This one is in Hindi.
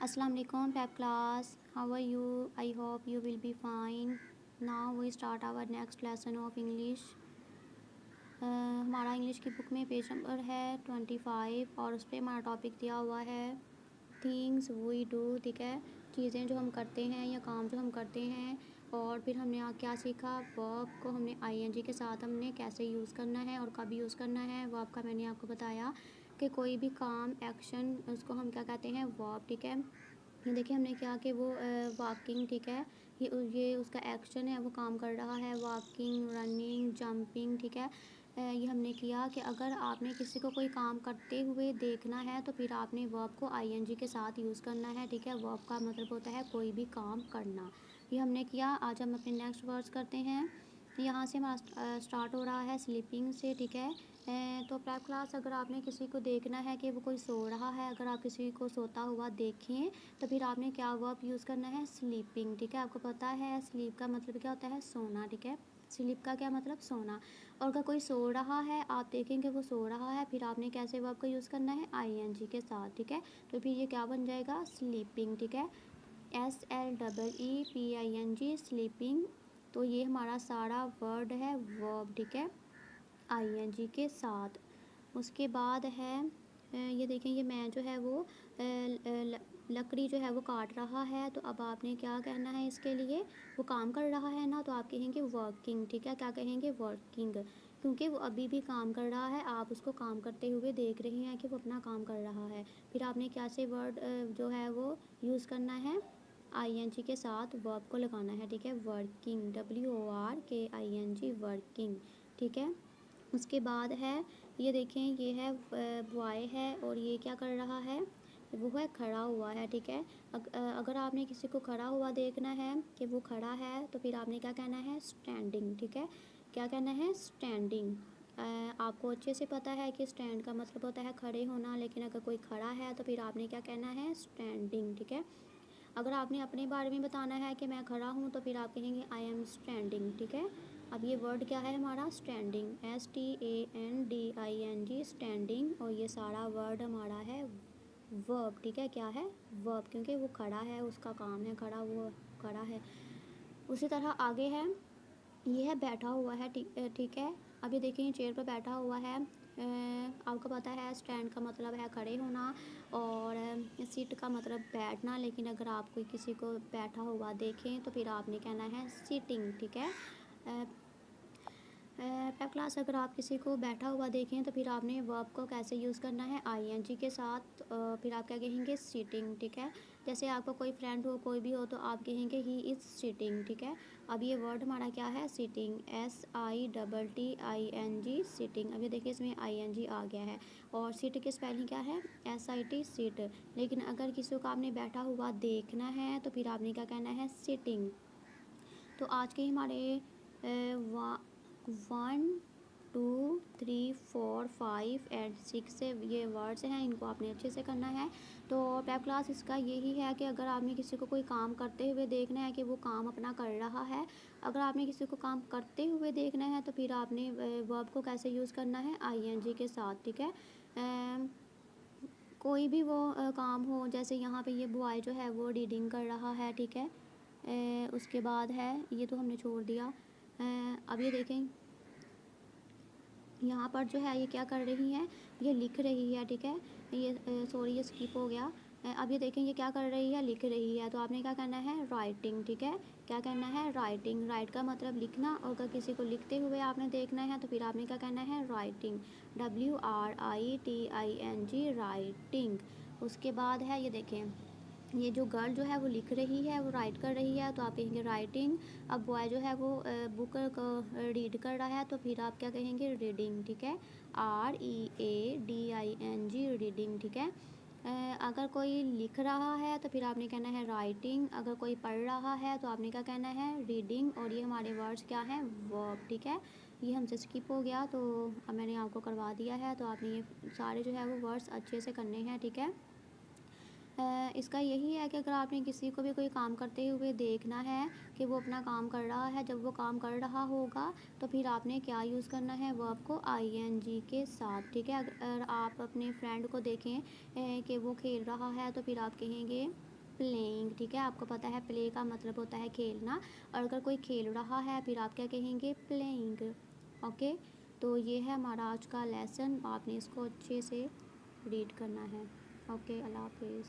Assalamu alaikum prep class. How are you? I hope you will be fine. Now we start our next lesson of English. हमारा इंग्लिश की बुक में पेज नंबर है 25 और उस पर हमारा टॉपिक दिया हुआ है थिंग्स वी डू। ठीक है, चीज़ें जो हम करते हैं या काम जो हम करते हैं। और फिर हमने क्या सीखा, वर्ब को हमने आईएनजी के साथ हमने कैसे यूज़ करना है और कब यूज़ करना है। वर्ब का मैंने आपको बताया कि कोई भी काम एक्शन उसको हम क्या कहते हैं, वर्ब। ठीक है, ये देखिए हमने क्या कि वो वॉकिंग, ठीक है, ये उसका एक्शन है, वो काम कर रहा है, वॉकिंग, रनिंग, जंपिंग। ठीक है, ये हमने किया कि अगर आपने किसी को कोई काम करते हुए देखना है तो फिर आपने वर्ब को आईएनजी के साथ यूज़ करना है। ठीक है, वर्ब का मतलब होता है कोई भी काम करना। ये हमने किया। आज हम अपने नेक्स्ट वर्ड्स करते हैं। यहाँ से हमारा स्टार्ट हो रहा है स्लीपिंग से। ठीक है, तो प्रेप क्लास, अगर आपने किसी को देखना है कि वो कोई सो रहा है, अगर आप किसी को सोता हुआ देखें तो फिर आपने क्या वर्ब यूज़ करना है, स्लीपिंग। ठीक है, आपको पता है स्लीप का मतलब क्या होता है, सोना। ठीक है, स्लीप का क्या मतलब, सोना। और अगर कोई सो रहा है, आप देखेंगे वो सो रहा है, फिर आपने कैसे वर्ब को यूज़ करना है, आईएनजी के साथ। ठीक है, तो फिर ये क्या बन जाएगा, स्लीपिंग। ठीक है, SLEEPING, स्लीपिंग। तो ये हमारा सारा वर्ड है वर्ब। ठीक है, आईएनजी के साथ। उसके बाद है ये देखें, ये मैं जो है वो लकड़ी जो है वो काट रहा है। तो अब आपने क्या कहना है इसके लिए, वो काम कर रहा है ना, तो आप कहेंगे वर्किंग। ठीक है, क्या कहेंगे, वर्किंग, क्योंकि वो अभी भी काम कर रहा है, आप उसको काम करते हुए देख रहे हैं कि वो अपना काम कर रहा है। फिर आपने क्या से वर्ड जो है वो यूज़ करना है, आईएनजी के साथ वर्ब को लगाना है। ठीक है, वर्किंग, WORKING, वर्किंग। ठीक है, उसके बाद है ये देखें, ये है बॉय है और ये क्या कर रहा है, वो है खड़ा हुआ है। ठीक है, अगर आपने किसी को खड़ा हुआ देखना है कि वो खड़ा है तो फिर आपने क्या कहना है, स्टैंडिंग। ठीक है, क्या कहना है, स्टैंडिंग। आपको अच्छे से पता है कि स्टैंड का मतलब होता है खड़े होना, लेकिन अगर कोई खड़ा है तो फिर आपने क्या कहना है, स्टैंडिंग। ठीक है, अगर आपने अपने बारे में बताना है कि मैं खड़ा हूँ तो फिर आप कहेंगे आई एम स्टैंडिंग। ठीक है, अब ये वर्ड क्या है हमारा, स्टैंडिंग, STANDING, स्टैंडिंग। और ये सारा वर्ड हमारा है वर्ब। ठीक है, क्या है, वर्ब, क्योंकि वो खड़ा है, उसका काम है खड़ा, वो खड़ा है। उसी तरह आगे है, ये है बैठा हुआ है। ठीक है, अब ये देखिए चेयर पर बैठा हुआ है। आपको पता है स्टैंड का मतलब है खड़े होना और सीट का मतलब बैठना, लेकिन अगर आप कोई किसी को बैठा हुआ देखें तो फिर आपने कहना है सीटिंग। ठीक है, क्लास, अगर आप किसी को बैठा हुआ देखें तो फिर आपने वर्ब को कैसे यूज़ करना है, आईएनजी के साथ। फिर आप क्या कहेंगे, सीटिंग। ठीक है, जैसे आपका कोई फ्रेंड हो, कोई भी हो, तो आप कहेंगे ही इज़ सीटिंग। ठीक है, अब ये वर्ड हमारा क्या है, सीटिंग, SITTING, सीटिंग। अब ये देखिए इसमें आईएनजी आ गया है और सीट की स्पेलिंग क्या है, SIT, सीट। लेकिन अगर किसी को आपने बैठा हुआ देखना है तो फिर आपने क्या कहना है, सीटिंग। तो आज के हमारे 1 2 3 4 5 एंड 6 से ये वर्ड्स हैं, इनको आपने अच्छे से करना है। तो पेप क्लास इसका यही है कि अगर आपने किसी को कोई काम करते हुए देखना है कि वो काम अपना कर रहा है, अगर आपने किसी को काम करते हुए देखना है तो फिर आपने वर्ब को कैसे यूज़ करना है, आईएनजी के साथ। ठीक है, कोई भी वो काम हो, जैसे यहाँ पे ये बॉय जो है वो रीडिंग कर रहा है। ठीक है, उसके बाद है, ये तो हमने छोड़ दिया। अब ये देखें यहाँ पर जो है ये क्या कर रही हैं, ये लिख रही है। ठीक है, ये सॉरी ये स्किप हो गया। अब ये देखें ये क्या कर रही है, लिख रही है, तो आपने क्या करना है, राइटिंग। ठीक है, क्या करना है, राइटिंग। राइट का मतलब लिखना, और अगर किसी को लिखते हुए आपने देखना है तो फिर आपने क्या करना है, राइटिंग, WRITING, राइटिंग। उसके बाद है ये देखें, ये जो गर्ल जो है वो लिख रही है, वो राइट कर रही है, तो आप कहेंगे राइटिंग। अब बॉय जो है वो बुक रीड कर रहा है, तो फिर आप क्या कहेंगे, रीडिंग। ठीक है, READING, रीडिंग। ठीक है, अगर कोई लिख रहा है तो फिर आपने कहना है राइटिंग, अगर कोई पढ़ रहा है तो आपने क्या कहना है, रीडिंग। और ये हमारे वर्ड्स क्या हैं, वर्ब। ठीक है, ये हमसे स्किप हो गया तो अब मैंने आपको करवा दिया है, तो आपने ये सारे जो है वो वर्ड्स अच्छे से करने हैं। ठीक है, इसका यही है कि अगर आपने किसी को भी कोई काम करते हुए देखना है कि वो अपना काम कर रहा है, जब वो काम कर रहा होगा तो फिर आपने क्या यूज़ करना है, वर्ब को आईएनजी के साथ। ठीक है, अगर आप अपने फ्रेंड को देखें कि वो खेल रहा है तो फिर आप कहेंगे प्लेइंग, ठीक है। आपको पता है प्ले का मतलब होता है खेलना, और अगर कोई खेल रहा है फिर आप क्या कहेंगे, प्लेइंग। ओके, तो ये है हमारा आज का लेसन, आपने इसको अच्छे से रीड करना है। ओके, अल्लाह हाफिज़।